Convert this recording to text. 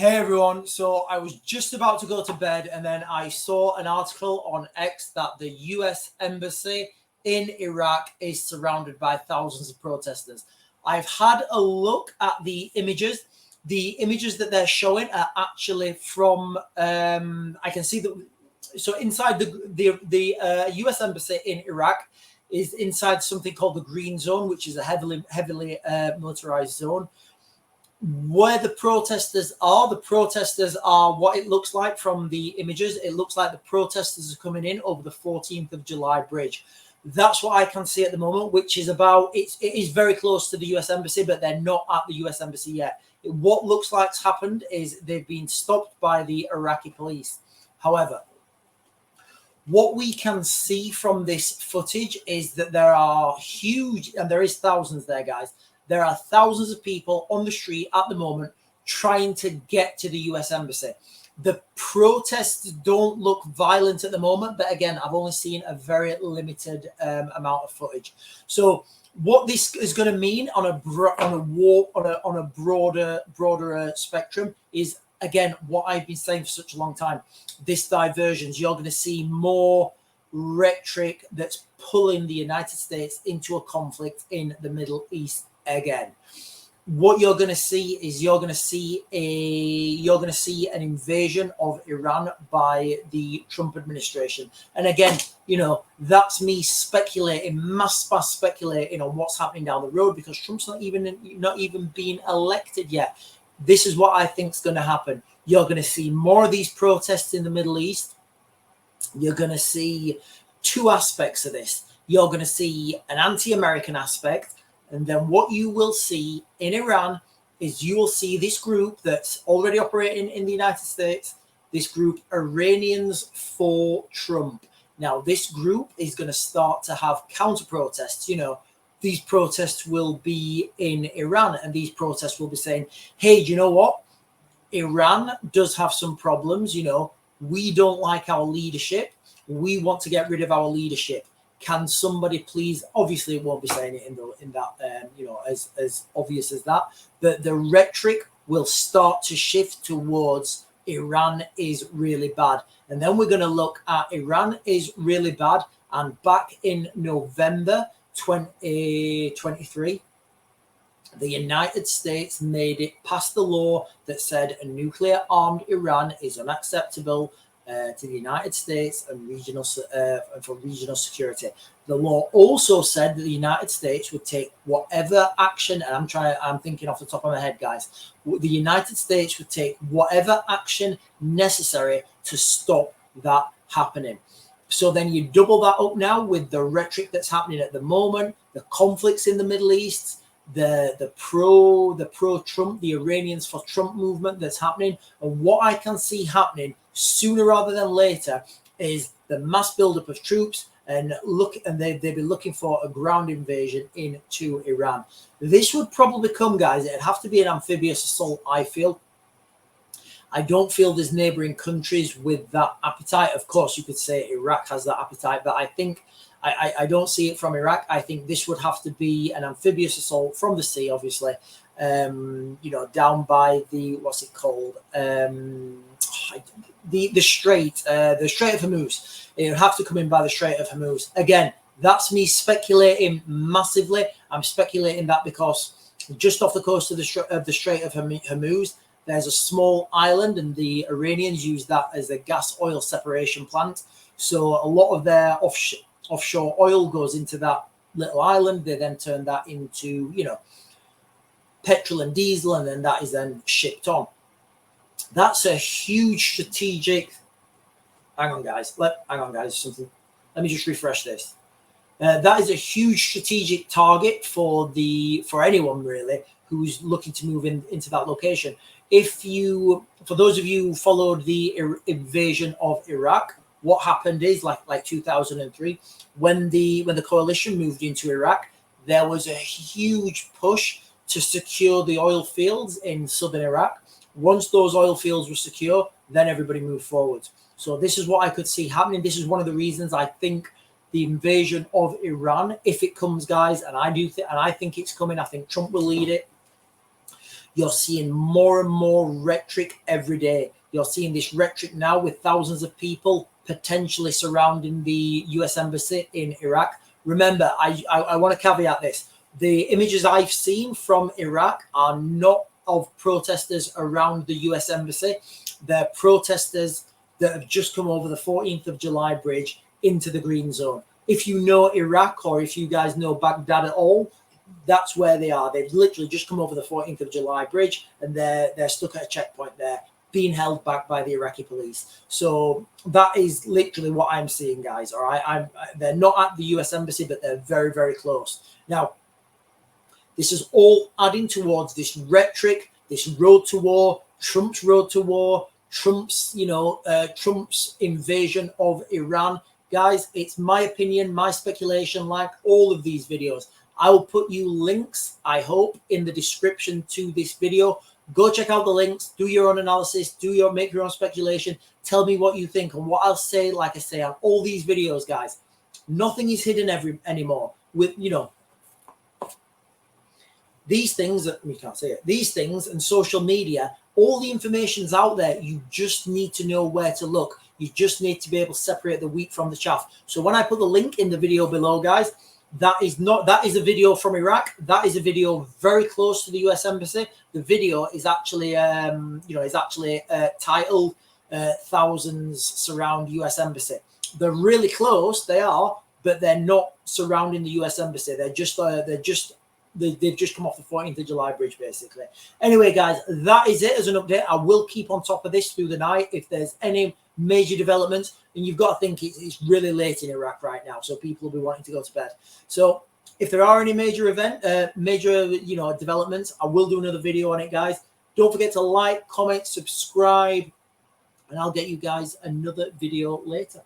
Hey everyone, so I was just about to go to bed and then I saw an article on X that the US Embassy in Iraq is surrounded by thousands of protesters. I've had a look at the images. The images that they're showing are actually from, I can see that, so inside the US Embassy in Iraq is inside something called the Green Zone, which is a heavily militarized zone. Where the protesters are what it looks like from the images. It looks like the protesters are coming in over the 14th of July bridge. That's what I can see at the moment, which is it is very close to the US Embassy, but they're not at the US Embassy yet. What looks like's happened is they've been stopped by the Iraqi police. However, what we can see from this footage is that there are huge, and there is thousands there, guys. There are thousands of people on the street at the moment trying to get to the US Embassy. The protests don't look violent at the moment, but again, I've only seen a very limited amount of footage. So what this is going to mean on a broader spectrum is, again, what I've been saying for such a long time. This diversions, you're going to see more rhetoric that's pulling the United States into a conflict in the Middle East again. What you're going to see is you're going to see an invasion of Iran by the Trump administration. And again, that's me speculating, mass speculating on what's happening down the road, because Trump's not even being elected yet. This is what I think is going to happen. You're going to see more of these protests in the Middle East. You're going to see two aspects of this. You're going to see an anti-American aspect. And then what you will see in Iran is you will see this group that's already operating in the United States, this group, Iranians for Trump. Now, this group is going to start to have counter-protests. These protests will be in Iran, and these protests will be saying, hey, do you know what? Iran does have some problems. We don't like our leadership. We want to get rid of our leadership. Can somebody please? Obviously, it won't be saying it in that as obvious as that. But the rhetoric will start to shift towards Iran is really bad, and then we're going to look at Iran is really bad. And back in November 2023, the United States made it past the law that said a nuclear-armed Iran is unacceptable to the United States and for regional security. The law also said that the United States would take whatever action, and I'm thinking off the top of my head, guys. The United States would take whatever action necessary to stop that happening. So then you double that up now with the rhetoric that's happening at the moment, the conflicts in the Middle East, the pro-Trump, the Iranians for Trump movement that's happening. And what I can see happening sooner rather than later is the mass buildup of troops, and they'd be looking for a ground invasion into Iran. This would probably come, guys. It'd have to be an amphibious assault, I feel. I don't feel there's neighboring countries with that appetite. Of course, you could say Iraq has that appetite, but I think I don't see it from Iraq. I think this would have to be an amphibious assault from the sea, obviously, down by the, what's it called? The Strait of Hormuz. It would have to come in by the Strait of Hormuz. Again, that's me speculating massively. I'm speculating that because just off the coast of the Strait of Hormuz, there's a small island, and the Iranians use that as a gas oil separation plant. So a lot of their offshore oil goes into that little island. They then turn that into, petrol and diesel, and then that is then shipped on. That's a huge strategic. Hang on, guys. Something. Let me just refresh this. That is a huge strategic target for anyone really who's looking to move into that location. For those of you who followed the invasion of Iraq, what happened is like 2003, when the coalition moved into Iraq, there was a huge push to secure the oil fields in southern Iraq. Once those oil fields were secure, then everybody moved forward. So this is what I could see happening. This is one of the reasons I think the invasion of Iran, if it comes, guys, and I think it's coming. I think Trump will lead it. You're seeing more and more rhetoric every day. You're seeing this rhetoric now with thousands of people potentially surrounding the US Embassy in Iraq. Remember, I want to caveat this. The images I've seen from Iraq are not of protesters around the US Embassy. They're protesters that have just come over the 14th of July bridge into the green zone. If you know Iraq, or if you guys know Baghdad at all, that's where they are. They've literally just come over the 14th of July bridge, and they're stuck at a checkpoint there, being held back by the Iraqi police. So that is literally what I'm seeing, guys. All right, they're not at the US Embassy, but they're very, very close. Now, this is all adding towards this rhetoric, this road to war, Trump's road to war, Trump's, Trump's invasion of Iran. Guys, it's my opinion, my speculation, like all of these videos. I will put you links, I hope, in the description to this video. Go check out the links, do your own analysis, make your own speculation. Tell me what you think. And what I'll say, like I say on all these videos, guys, nothing is hidden anymore. With, these things, we can't say it, these things and social media, all the information's out there. You just need to know where to look. You just need to be able to separate the wheat from the chaff. So when I put the link in the video below, guys, that is a video from Iraq. That is a video very close to the US Embassy. The video is actually, titled "Thousands Surround US Embassy." They're really close, they are, but they're not surrounding the US Embassy. They've just come off the 14th of July bridge, basically. Anyway, guys, that is it as an update. I will keep on top of this through the night if there's any major developments. And you've got to think it's really late in Iraq right now, so people will be wanting to go to bed. So if there are any major developments, I will do another video on it, guys. Don't forget to like, comment, subscribe, and I'll get you guys another video later.